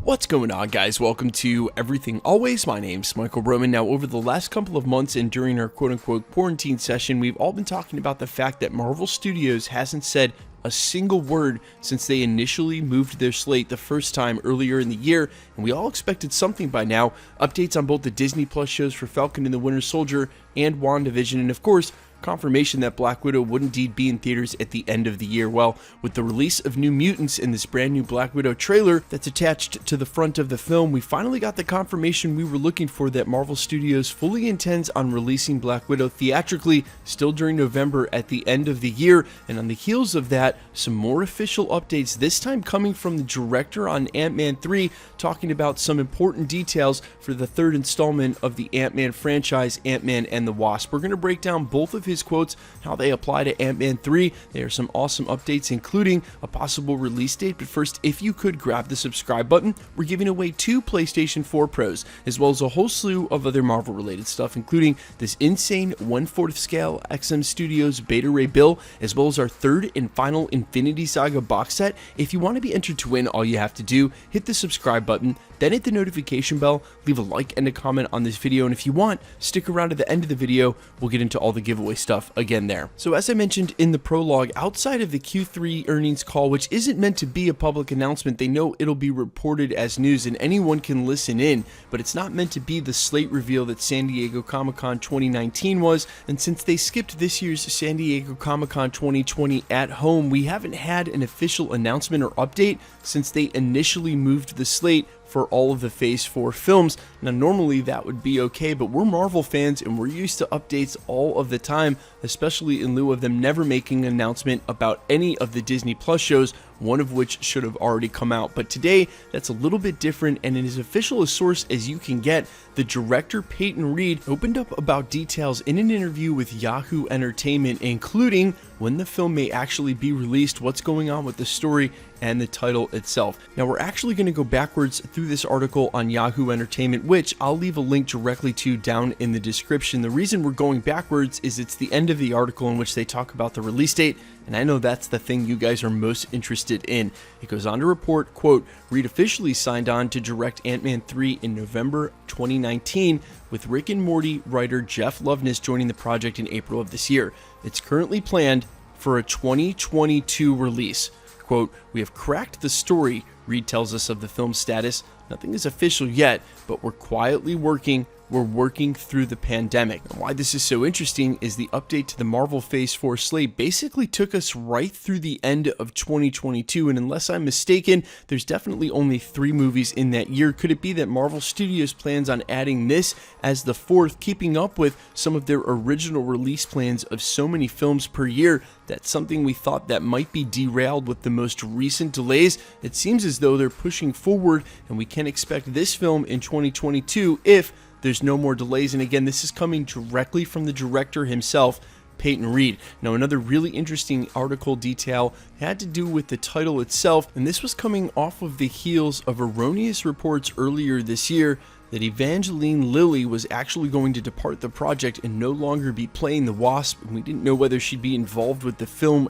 What's going on, guys? Welcome to Everything Always. My name's Michael Roman. Now, over the last couple of months and during our quote-unquote quarantine session, we've all been talking about the fact that Marvel Studios hasn't said a single word since they initially moved their slate the first time earlier in the year, and we all expected something by now. Updates on both the Disney Plus shows for Falcon and the Winter Soldier and WandaVision, and of course, confirmation that Black Widow would indeed be in theaters at the end of the year. Well, with the release of New Mutants in this brand new Black Widow trailer that's attached to the front of the film, we finally got the confirmation we were looking for that Marvel Studios fully intends on releasing Black Widow theatrically still during November at the end of the year. And on the heels of that, some more official updates, this time coming from the director on Ant-Man 3, talking about some important details for the third installment of the Ant-Man franchise, Ant-Man and the Wasp. We're going to break down both of his quotes, how they apply to Ant-Man 3. There are some awesome updates, including a possible release date. But first, if you could grab the subscribe button, we're giving away 2 PlayStation 4 Pros, as well as a whole slew of other Marvel-related stuff, including this insane 1/4 scale XM Studios Beta Ray Bill, as well as our third and final Infinity Saga box set. If you want to be entered to win, all you have to do, hit the subscribe button, then hit the notification bell, leave a like and a comment on this video, and if you want, stick around to the end of the video. We'll get into all the giveaway stuff again there. So as I mentioned in the prologue, outside of the Q3 earnings call, which isn't meant to be a public announcement, they know it'll be reported as news and anyone can listen in, but it's not meant to be the slate reveal that San Diego Comic-Con 2019 was, and since they skipped this year's San Diego Comic-Con 2020 at home, we haven't had an official announcement or update since they initially moved the slate for all of the Phase 4 films. Now, normally that would be okay, but we're Marvel fans and we're used to updates all of the time, especially in lieu of them never making an announcement about any of the Disney Plus shows, one of which should have already come out. But today, that's a little bit different, and in as official a source as you can get, the director Peyton Reed opened up about details in an interview with Yahoo Entertainment, including when the film may actually be released, what's going on with the story, and the title itself. Now, we're actually going to go backwards through this article on Yahoo Entertainment, which I'll leave a link directly to down in the description. The reason we're going backwards is it's the end of the article in which they talk about the release date, and I know that's the thing you guys are most interested in. It goes on to report, quote, Reed officially signed on to direct Ant-Man 3 in November 2019, with Rick and Morty writer Jeff Loveness joining the project in April of this year. It's currently planned for a 2022 release. Quote, we have cracked the story, Reed tells us of the film's status. Nothing is official yet, but we're quietly working. We're working through the pandemic. And why this is so interesting is the update to the Marvel Phase 4 slate basically took us right through the end of 2022, and unless I'm mistaken, there's definitely only 3 movies in that year. Could it be that Marvel Studios plans on adding this as the 4th, keeping up with some of their original release plans of so many films per year? That's something we thought that might be derailed with the most recent delays. It seems as though they're pushing forward, and we can expect this film in 2022 if there's no more delays. And again, this is coming directly from the director himself, Peyton Reed. Now, another really interesting article detail had to do with the title itself, and this was coming off of the heels of erroneous reports earlier this year that Evangeline Lilly was actually going to depart the project and no longer be playing the Wasp. We didn't know whether she'd be involved with the film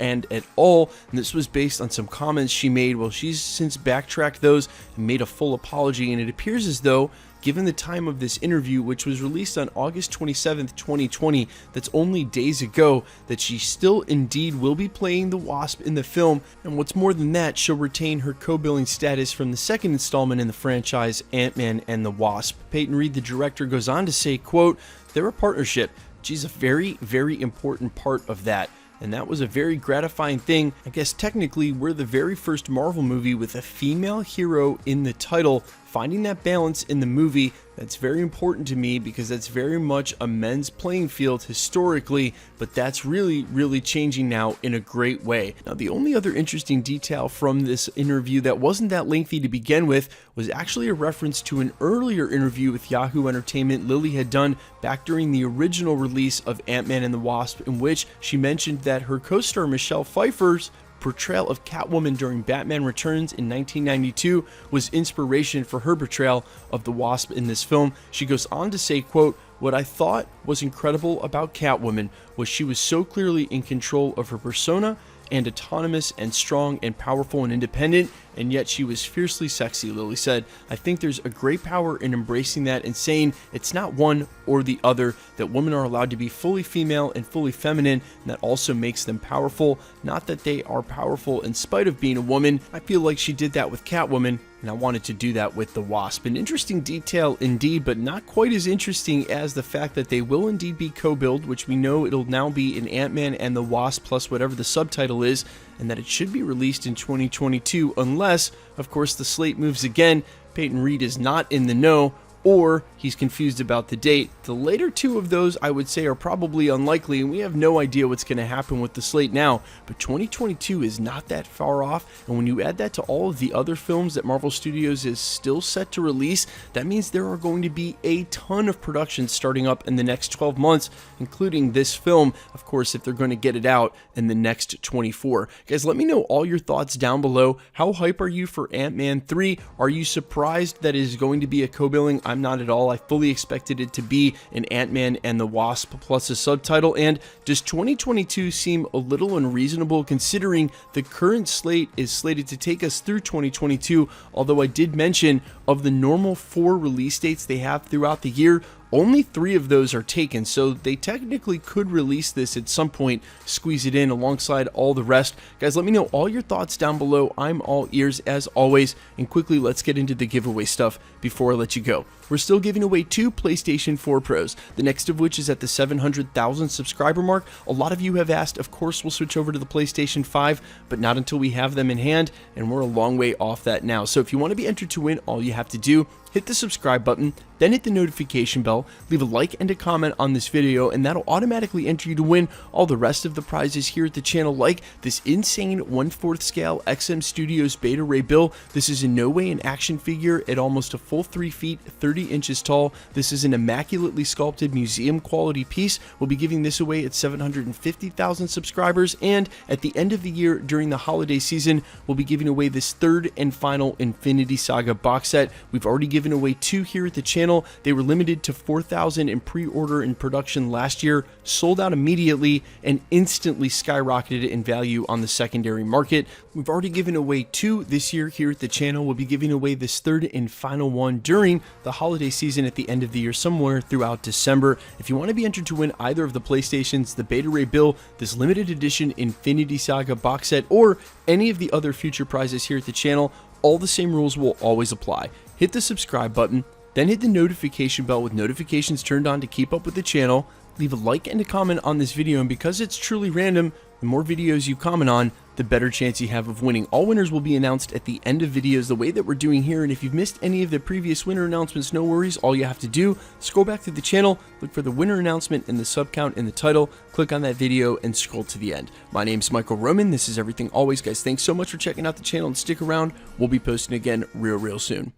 and at all, and this was based on some comments she made. Well, she's since backtracked those and made a full apology, and it appears as though, given the time of this interview, which was released on August 27th, 2020, that's only days ago, that she still indeed will be playing the Wasp in the film, and what's more than that, she'll retain her co-billing status from the second installment in the franchise, Ant-Man and the Wasp. Peyton Reed, the director, goes on to say, quote, they're a partnership. She's a very, very important part of that. And that was a very gratifying thing. I guess technically we're the very first Marvel movie with a female hero in the title. Finding that balance in the movie, that's very important to me because that's very much a men's playing field historically, but that's really changing now in a great way. Now, the only other interesting detail from this interview that wasn't that lengthy to begin with was actually a reference to an earlier interview with Yahoo Entertainment Lilly had done back during the original release of Ant-Man and the Wasp, in which she mentioned that her co-star Michelle Pfeiffer's portrayal of Catwoman during Batman Returns in 1992 was inspiration for her portrayal of the Wasp in this film. She goes on to say, quote, what I thought was incredible about Catwoman was she was so clearly in control of her persona and autonomous and strong and powerful and independent, and yet she was fiercely sexy, Lily said. I think there's a great power in embracing that and saying it's not one or the other, that women are allowed to be fully female and fully feminine, and that also makes them powerful, not that they are powerful in spite of being a woman. I feel like she did that with Catwoman, and I wanted to do that with the Wasp. An interesting detail indeed, but not quite as interesting as the fact that they will indeed be co-billed, which we know it'll now be in Ant-Man and the Wasp plus whatever the subtitle is, and that it should be released in 2022 unless, of course, the slate moves again. Peyton Reed is not in the know, or he's confused about the date. The later two of those, I would say, are probably unlikely, and we have no idea what's going to happen with the slate now, but 2022 is not that far off, and when you add that to all of the other films that Marvel Studios is still set to release, that means there are going to be a ton of productions starting up in the next 12 months, including this film, of course, if they're going to get it out in the next 24. Guys, let me know all your thoughts down below. How hype are you for Ant-Man 3? Are you surprised that it is going to be a co-billing? I'm not at all. I fully expected it to be an Ant-Man and the Wasp plus a subtitle. And does 2022 seem a little unreasonable considering the current slate is slated to take us through 2022? Although I did mention of the normal 4 release dates they have throughout the year, only 3 of those are taken, so they technically could release this at some point, squeeze it in alongside all the rest. Guys, let me know all your thoughts down below. I'm all ears as always, and quickly let's get into the giveaway stuff before I let you go. We're still giving away 2 PlayStation 4 Pros, the next of which is at the 700,000 subscriber mark. A lot of you have asked, of course we'll switch over to the PlayStation 5, but not until we have them in hand, and we're a long way off that now. So if you want to be entered to win, all you have to do, hit the subscribe button, then hit the notification bell, leave a like and a comment on this video, and that'll automatically enter you to win all the rest of the prizes here at the channel, like this insane 1/4 scale XM Studios Beta Ray Bill. This is in no way an action figure at almost a full 3 feet, 30 inches tall. This is an immaculately sculpted museum quality piece. We'll be giving this away at 750,000 subscribers, and at the end of the year during the holiday season, we'll be giving away this 3rd and final Infinity Saga box set. We've already given away 2 here at the channel. They were limited to 4,000 in pre-order and production last year, sold out immediately, and instantly skyrocketed in value on the secondary market. We've already given away 2 this year here at the channel. We'll be giving away this 3rd and final one during the holiday season at the end of the year, somewhere throughout December. If you want to be entered to win either of the PlayStations, the Beta Ray Bill, this limited edition Infinity Saga box set, or any of the other future prizes here at the channel, all the same rules will always apply. Hit the subscribe button, then hit the notification bell with notifications turned on to keep up with the channel. Leave a like and a comment on this video, and because it's truly random, the more videos you comment on, the better chance you have of winning. All winners will be announced at the end of videos the way that we're doing here, and if you've missed any of the previous winner announcements, no worries. All you have to do, scroll back to the channel, look for the winner announcement and the sub count in the title, click on that video, and scroll to the end. My name's Michael Roman. This is Everything Always. Guys, thanks so much for checking out the channel, and stick around. We'll be posting again real soon.